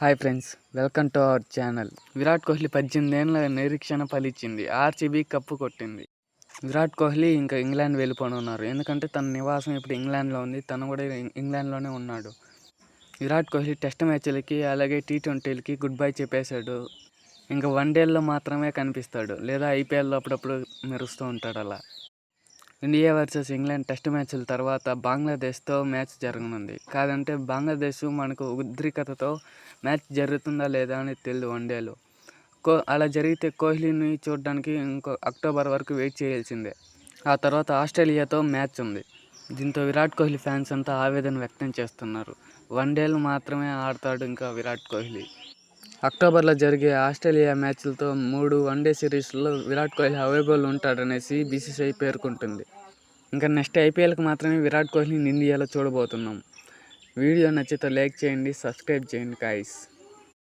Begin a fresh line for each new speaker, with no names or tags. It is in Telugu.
Hi friends, welcome to our channel. Virat Kohli 18 ఏళ్ల నిరీక్షణ ఫలించింది. ఆర్సీబీ కప్పు కొట్టింది. విరాట్ కోహ్లీ ఇంకా ఇంగ్లాండ్ వెళ్ళిపోనున్నారు. ఎందుకంటే తన నివాసం ఇప్పుడు ఇంగ్లాండ్లో ఉంది. తను కూడా ఇంగ్లాండ్లోనే ఉన్నాడు. విరాట్ కోహ్లీ టెస్ట్ మ్యాచ్లకి అలాగే టీ20లకి గుడ్ బై చెప్పేశాడు. ఇంకా వన్డేల్లో మాత్రమే కనిపిస్తాడు, లేదా ఐపీఎల్లో అప్పుడప్పుడు మెరుస్తూ ఉంటాడు. అలా ఇండియా వర్సెస్ ఇంగ్లాండ్ టెస్ట్ మ్యాచ్ల తర్వాత బంగ్లాదేశ్తో మ్యాచ్ జరగనుంది. కాదంటే బంగ్లాదేశ్ మనకు ఉద్రిక్తతతో మ్యాచ్ జరుగుతుందా లేదా అని తెలియదు వన్డేలో. అలా జరిగితే కోహ్లీని చూడడానికి ఇంకో అక్టోబర్ వరకు వెయిట్ చేయాల్సిందే. ఆ తర్వాత ఆస్ట్రేలియాతో మ్యాచ్ ఉంది. దీంతో విరాట్ కోహ్లీ ఫ్యాన్స్ అంతా ఆవేదన వ్యక్తం చేస్తున్నారు. వన్డేలు మాత్రమే ఆడతాడు ఇంకా విరాట్ కోహ్లీ. అక్టోబర్లో జరిగే ఆస్ట్రేలియా మ్యాచ్లతో 3 వన్డే సిరీస్లో విరాట్ కోహ్లీ అవైలబుల్ ఉంటాడనేసి బీసీసీఐ పేర్కొంటుంది. ఇంకా నెక్స్ట్ ఐపీఎల్కి మాత్రమే విరాట్ కోహ్లీని ఇండియాలో చూడబోతున్నాం. వీడియో నచ్చితే లైక్ చేయండి, సబ్స్క్రైబ్ చేయండి గాయ్స్.